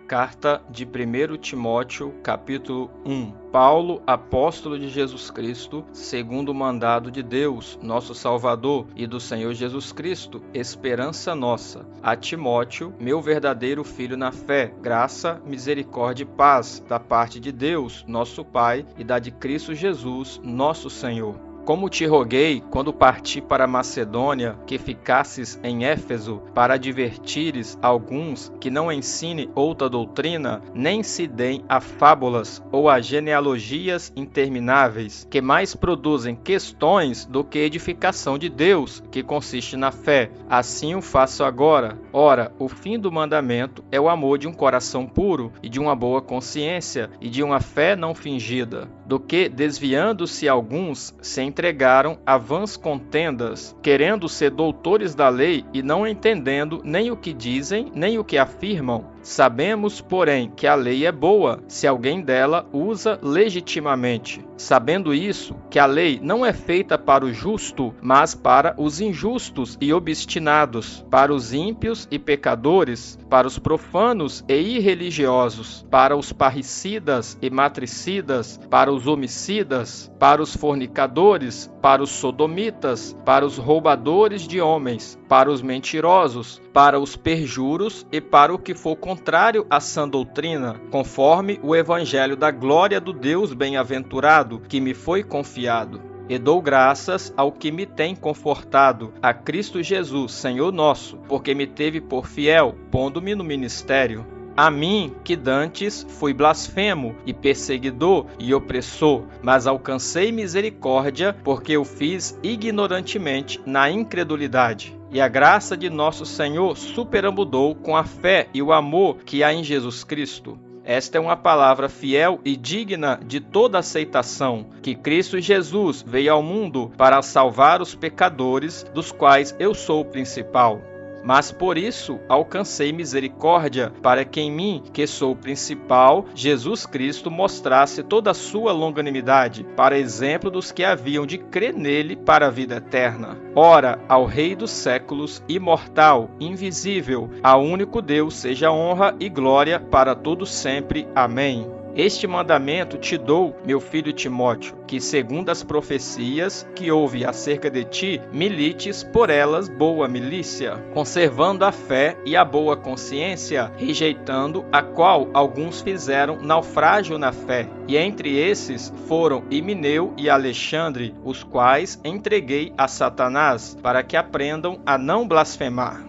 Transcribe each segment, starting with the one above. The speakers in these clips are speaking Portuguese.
Carta de 1 Timóteo, capítulo 1. Paulo, apóstolo de Jesus Cristo, segundo o mandado de Deus, nosso Salvador, e do Senhor Jesus Cristo, esperança nossa. A Timóteo, meu verdadeiro filho na fé, graça, misericórdia e paz, da parte de Deus, nosso Pai, e da de Cristo Jesus, nosso Senhor. Como te roguei, quando parti para a Macedônia, que ficasses em Éfeso, para advertires alguns que não ensine outra doutrina, nem se deem a fábulas ou a genealogias intermináveis, que mais produzem questões do que edificação de Deus, que consiste na fé. Assim o faço agora. Ora, o fim do mandamento é o amor de um coração puro, e de uma boa consciência, e de uma fé não fingida, do que, desviando-se alguns, se entregaram a vãs contendas, querendo ser doutores da lei e não entendendo nem o que dizem, nem o que afirmam. Sabemos, porém, que a lei é boa, se alguém dela usa legitimamente. Sabendo isso, que a lei não é feita para o justo, mas para os injustos e obstinados, para os ímpios e pecadores, para os profanos e irreligiosos, para os parricidas e matricidas, para os homicidas, para os fornicadores, para os sodomitas, para os roubadores de homens, para os mentirosos, para os perjuros e para o que for contrário à sã doutrina, conforme o evangelho da glória do Deus bem-aventurado, que me foi confiado. E dou graças ao que me tem confortado, a Cristo Jesus, Senhor nosso, porque me teve por fiel, pondo-me no ministério. A mim, que dantes fui blasfemo e perseguidor e opressor, mas alcancei misericórdia, porque eu fiz ignorantemente na incredulidade. E a graça de nosso Senhor superabundou com a fé e o amor que há em Jesus Cristo. Esta é uma palavra fiel e digna de toda aceitação, que Cristo Jesus veio ao mundo para salvar os pecadores, dos quais eu sou o principal. Mas por isso alcancei misericórdia, para que em mim, que sou o principal, Jesus Cristo mostrasse toda a sua longanimidade, para exemplo dos que haviam de crer nele para a vida eterna. Ora, ao Rei dos séculos, imortal, invisível, ao único Deus, seja honra e glória para todos sempre. Amém. Este mandamento te dou, meu filho Timóteo, que segundo as profecias que houve acerca de ti, milites por elas boa milícia, conservando a fé e a boa consciência, rejeitando a qual alguns fizeram naufrágio na fé. E entre esses foram Himeneu e Alexandre, os quais entreguei a Satanás, para que aprendam a não blasfemar.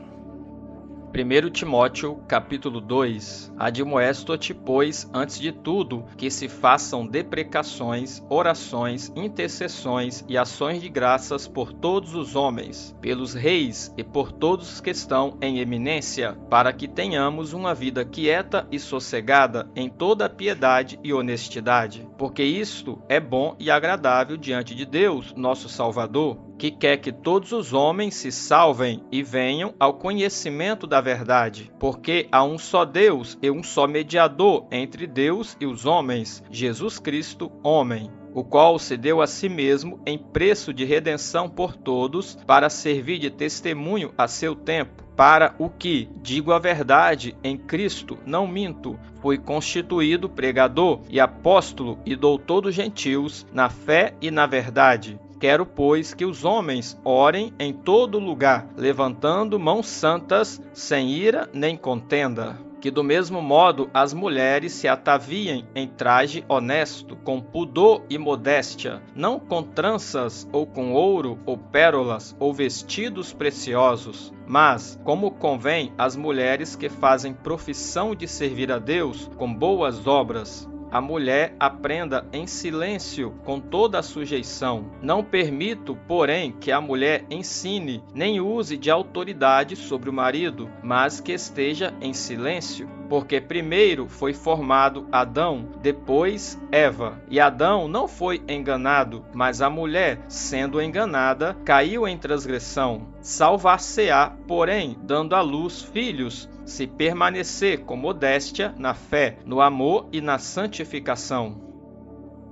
1 Timóteo, capítulo 2. Admoesto-te, pois, antes de tudo, que se façam deprecações, orações, intercessões e ações de graças por todos os homens, pelos reis e por todos os que estão em eminência, para que tenhamos uma vida quieta e sossegada em toda a piedade e honestidade, porque isto é bom e agradável diante de Deus, nosso Salvador, que quer que todos os homens se salvem e venham ao conhecimento da verdade, porque há um só Deus e um só mediador entre Deus e os homens, Jesus Cristo, homem, o qual se deu a si mesmo em preço de redenção por todos, para servir de testemunho a seu tempo, para o que, digo a verdade, em Cristo, não minto, fui constituído pregador e apóstolo e doutor dos gentios, na fé e na verdade. Quero, pois, que os homens orem em todo lugar, levantando mãos santas, sem ira nem contenda. Que do mesmo modo as mulheres se ataviem em traje honesto, com pudor e modéstia, não com tranças ou com ouro ou pérolas ou vestidos preciosos, mas, como convém às mulheres que fazem profissão de servir a Deus com boas obras. A mulher aprenda em silêncio com toda a sujeição. Não permito, porém, que a mulher ensine, nem use de autoridade sobre o marido, mas que esteja em silêncio. Porque primeiro foi formado Adão, depois Eva. E Adão não foi enganado, mas a mulher, sendo enganada, caiu em transgressão. Salvar-se-á, porém, dando à luz filhos, se permanecer com modéstia na fé, no amor e na santificação.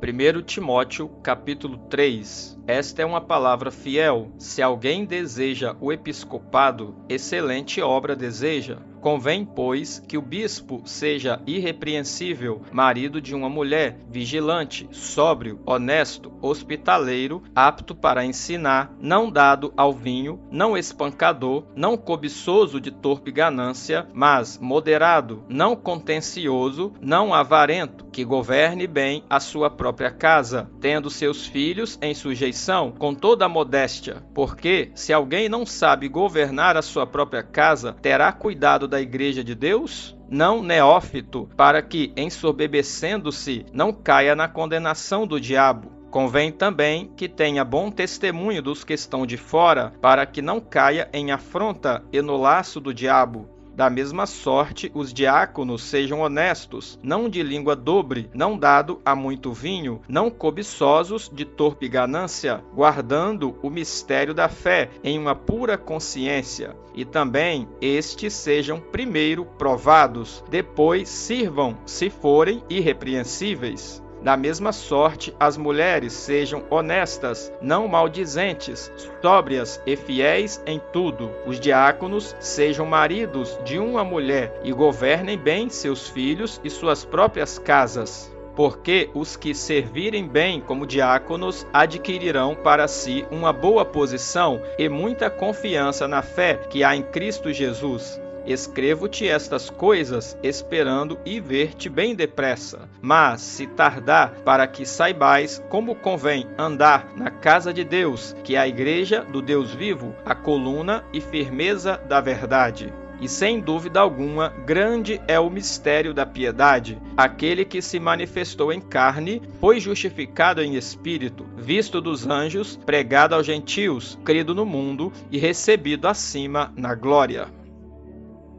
1 Timóteo, capítulo 3. Esta é uma palavra fiel. Se alguém deseja o episcopado, excelente obra deseja. Convém, pois, que o bispo seja irrepreensível, marido de uma mulher, vigilante, sóbrio, honesto, hospitaleiro, apto para ensinar, não dado ao vinho, não espancador, não cobiçoso de torpe ganância, mas moderado, não contencioso, não avarento, que governe bem a sua própria casa, tendo seus filhos em sujeição, com toda a modéstia. Porque, se alguém não sabe governar a sua própria casa, terá cuidado da igreja de Deus? Não neófito, para que, ensoberbecendo-se, não caia na condenação do diabo. Convém também que tenha bom testemunho dos que estão de fora, para que não caia em afronta e no laço do diabo. Da mesma sorte, os diáconos sejam honestos, não de língua dobre, não dado a muito vinho, não cobiçosos de torpe ganância, guardando o mistério da fé em uma pura consciência. E também estes sejam primeiro provados, depois sirvam, se forem irrepreensíveis. Da mesma sorte, as mulheres sejam honestas, não maldizentes, sóbrias e fiéis em tudo. Os diáconos sejam maridos de uma mulher e governem bem seus filhos e suas próprias casas. Porque os que servirem bem como diáconos adquirirão para si uma boa posição e muita confiança na fé que há em Cristo Jesus. Escrevo-te estas coisas, esperando ir ver-te bem depressa. Mas, se tardar, para que saibais como convém andar na casa de Deus, que é a igreja do Deus vivo, a coluna e firmeza da verdade. E sem dúvida alguma, grande é o mistério da piedade. Aquele que se manifestou em carne, foi justificado em espírito, visto dos anjos, pregado aos gentios, crido no mundo e recebido acima na glória.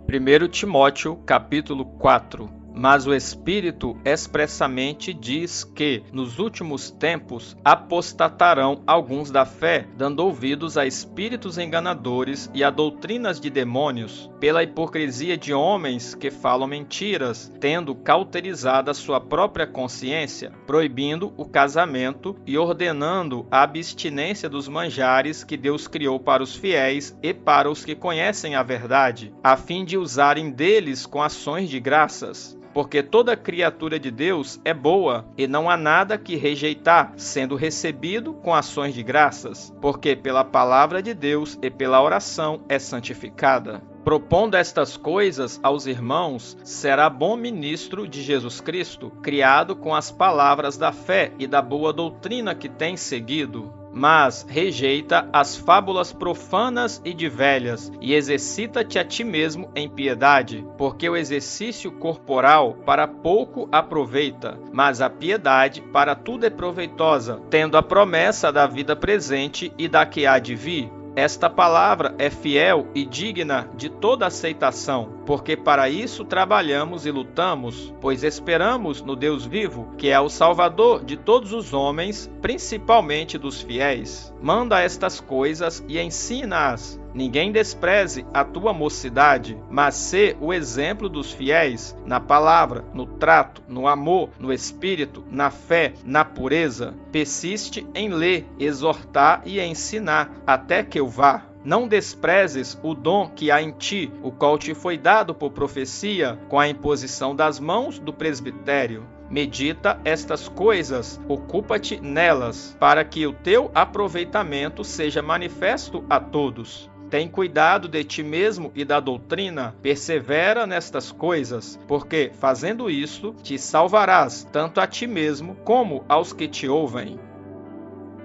1 Timóteo, capítulo 4. Mas o Espírito expressamente diz que, nos últimos tempos, apostatarão alguns da fé, dando ouvidos a espíritos enganadores e a doutrinas de demônios, pela hipocrisia de homens que falam mentiras, tendo cauterizado a sua própria consciência, proibindo o casamento e ordenando a abstinência dos manjares que Deus criou para os fiéis e para os que conhecem a verdade, a fim de usarem deles com ações de graças. Porque toda criatura de Deus é boa, e não há nada que rejeitar, sendo recebido com ações de graças, porque pela palavra de Deus e pela oração é santificada. Propondo estas coisas aos irmãos, será bom ministro de Jesus Cristo, criado com as palavras da fé e da boa doutrina que tem seguido. Mas rejeita as fábulas profanas e de velhas, e exercita-te a ti mesmo em piedade, porque o exercício corporal para pouco aproveita, mas a piedade para tudo é proveitosa, tendo a promessa da vida presente e da que há de vir. Esta palavra é fiel e digna de toda aceitação, porque para isso trabalhamos e lutamos, pois esperamos no Deus vivo, que é o Salvador de todos os homens, principalmente dos fiéis. Manda estas coisas e ensina-as. Ninguém despreze a tua mocidade, mas sê o exemplo dos fiéis, na palavra, no trato, no amor, no espírito, na fé, na pureza. Persiste em ler, exortar e ensinar, até que eu vá. Não desprezes o dom que há em ti, o qual te foi dado por profecia, com a imposição das mãos do presbitério. Medita estas coisas, ocupa-te nelas, para que o teu aproveitamento seja manifesto a todos. Tem cuidado de ti mesmo e da doutrina, persevera nestas coisas, porque, fazendo isto, te salvarás, tanto a ti mesmo como aos que te ouvem.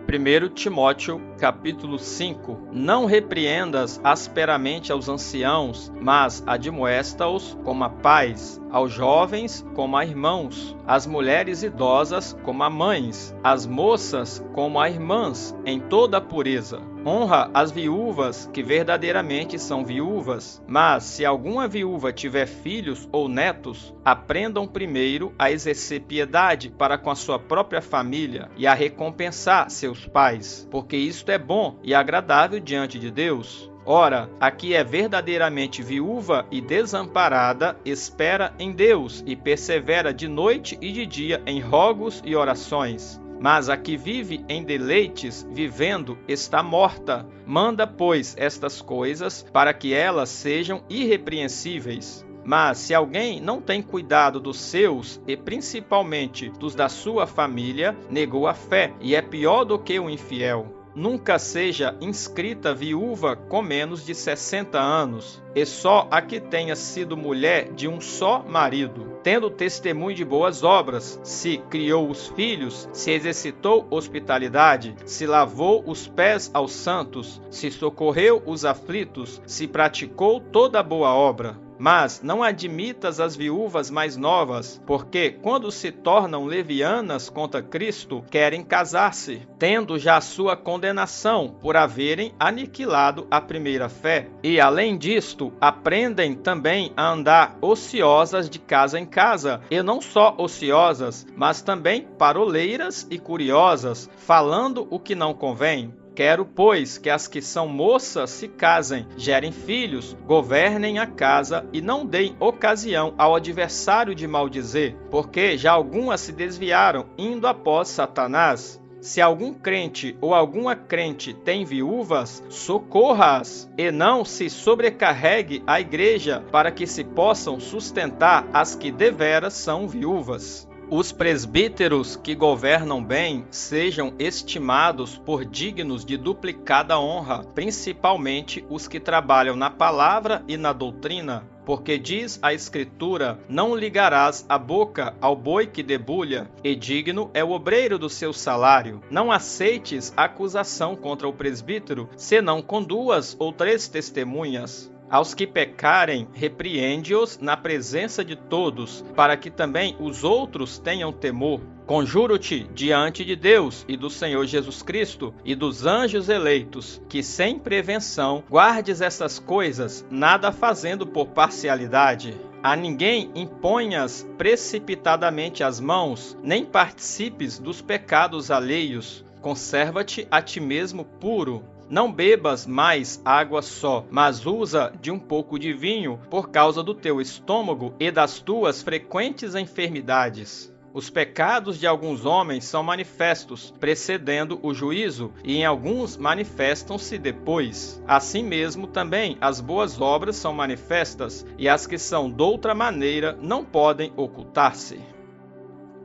1 Timóteo, capítulo 5. Não repreendas asperamente aos anciãos, mas admoesta-os como a pais, aos jovens como a irmãos, às mulheres idosas como a mães, às moças como a irmãs, em toda a pureza. Honra as viúvas que verdadeiramente são viúvas, mas se alguma viúva tiver filhos ou netos, aprendam primeiro a exercer piedade para com a sua própria família e a recompensar seus pais, porque isto é bom e agradável diante de Deus. Ora, a que é verdadeiramente viúva e desamparada, espera em Deus e persevera de noite e de dia em rogos e orações. mas a que vive em deleites, vivendo, está morta. Manda, pois, estas coisas, para que elas sejam irrepreensíveis. Mas se alguém não tem cuidado dos seus, e principalmente dos da sua família, negou a fé, e é pior do que o infiel. Nunca seja inscrita viúva com menos de 60 anos, e só a que tenha sido mulher de um só marido, tendo testemunho de boas obras, se criou os filhos, se exercitou hospitalidade, se lavou os pés aos santos, se socorreu os aflitos, se praticou toda boa obra. Mas não admitas as viúvas mais novas, porque quando se tornam levianas contra Cristo, querem casar-se, tendo já sua condenação por haverem aniquilado a primeira fé. E além disto, aprendem também a andar ociosas de casa em casa, e não só ociosas, mas também paroleiras e curiosas, falando o que não convém. Quero, pois, que as que são moças se casem, gerem filhos, governem a casa e não deem ocasião ao adversário de maldizer, porque já algumas se desviaram, indo após Satanás. Se algum crente ou alguma crente tem viúvas, socorra-as, e não se sobrecarregue a igreja para que se possam sustentar as que deveras são viúvas. Os presbíteros que governam bem sejam estimados por dignos de duplicada honra, principalmente os que trabalham na palavra e na doutrina. Porque diz a Escritura, não ligarás a boca ao boi que debulha, e digno é o obreiro do seu salário. Não aceites acusação contra o presbítero, senão com 2 ou 3 testemunhas. Aos que pecarem, repreende-os na presença de todos, para que também os outros tenham temor. Conjuro-te diante de Deus e do Senhor Jesus Cristo e dos anjos eleitos, que sem prevenção guardes essas coisas, nada fazendo por parcialidade. A ninguém imponhas precipitadamente as mãos, nem participes dos pecados alheios. Conserva-te a ti mesmo puro. Não bebas mais água só, mas usa de um pouco de vinho por causa do teu estômago e das tuas frequentes enfermidades. Os pecados de alguns homens são manifestos, precedendo o juízo, e em alguns manifestam-se depois. Assim mesmo também as boas obras são manifestas, e as que são doutra maneira não podem ocultar-se.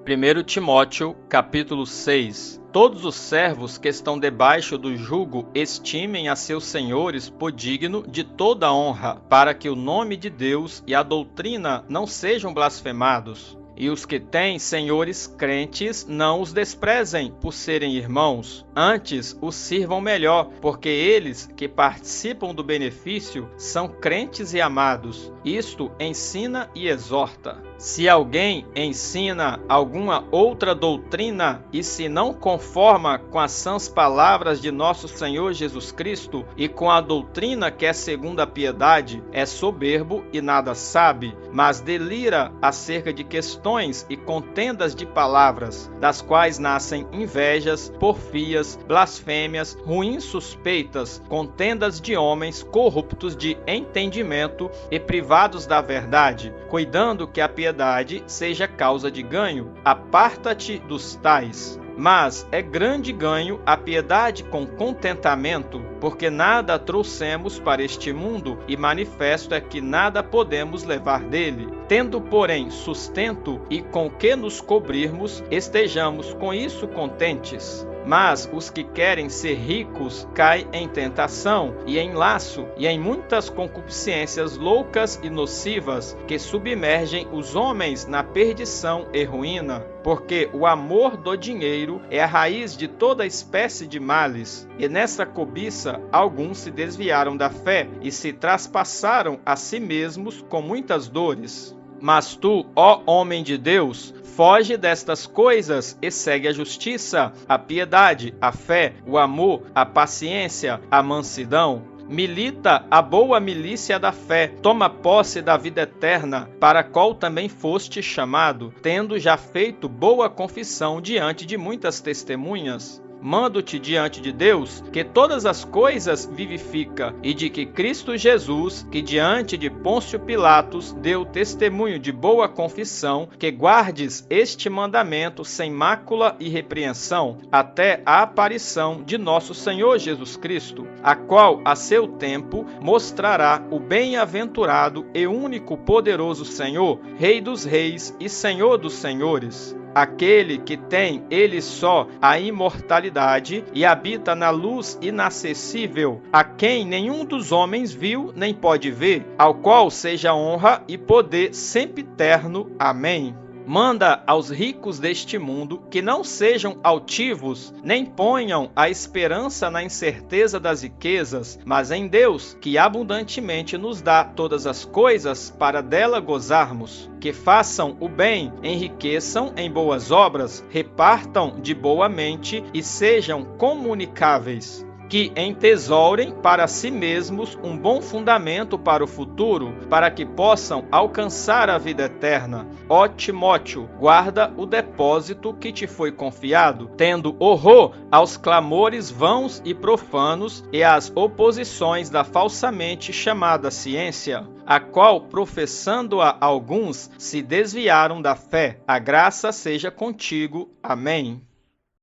1 Timóteo, capítulo 6. Todos os servos que estão debaixo do jugo estimem a seus senhores por digno de toda honra, para que o nome de Deus e a doutrina não sejam blasfemados. E os que têm senhores crentes não os desprezem por serem irmãos, antes os sirvam melhor, porque eles que participam do benefício são crentes e amados. Isto ensina e exorta. Se alguém ensina alguma outra doutrina e se não conforma com as sãs palavras de nosso Senhor Jesus Cristo e com a doutrina que é segundo a piedade, é soberbo e nada sabe, mas delira acerca de questões e contendas de palavras, das quais nascem invejas, porfias, blasfêmias, ruins suspeitas, contendas de homens corruptos de entendimento e privados da verdade, cuidando que a piedade seja causa de ganho. Aparta-te dos tais. Mas é grande ganho a piedade com contentamento, porque nada trouxemos para este mundo, e manifesto é que nada podemos levar dele. Tendo, porém, sustento e com que nos cobrirmos, estejamos com isso contentes. Mas os que querem ser ricos caem em tentação e em laço e em muitas concupiscências loucas e nocivas que submergem os homens na perdição e ruína. Porque o amor do dinheiro é a raiz de toda espécie de males, e nessa cobiça alguns se desviaram da fé e se traspassaram a si mesmos com muitas dores. Mas tu, ó homem de Deus, foge destas coisas e segue a justiça, a piedade, a fé, o amor, a paciência, a mansidão. Milita a boa milícia da fé, toma posse da vida eterna, para a qual também foste chamado, tendo já feito boa confissão diante de muitas testemunhas. Mando-te diante de Deus, que todas as coisas vivifica, e de que Cristo Jesus, que diante de Pôncio Pilatos deu testemunho de boa confissão, que guardes este mandamento sem mácula e repreensão, até a aparição de nosso Senhor Jesus Cristo, a qual, a seu tempo, mostrará o bem-aventurado e único poderoso Senhor, Rei dos reis e Senhor dos senhores, aquele que tem ele só a imortalidade e habita na luz inacessível, a quem nenhum dos homens viu nem pode ver, ao qual seja honra e poder sempre eterno. Amém. Manda aos ricos deste mundo que não sejam altivos, nem ponham a esperança na incerteza das riquezas, mas em Deus, que abundantemente nos dá todas as coisas para dela gozarmos. Que façam o bem, enriqueçam em boas obras, repartam de boa mente e sejam comunicáveis. Que entesourem para si mesmos um bom fundamento para o futuro, para que possam alcançar a vida eterna. Ó Timóteo, guarda o depósito que te foi confiado, tendo horror aos clamores vãos e profanos e às oposições da falsamente chamada ciência, a qual, professando-a alguns, se desviaram da fé. A graça seja contigo. Amém.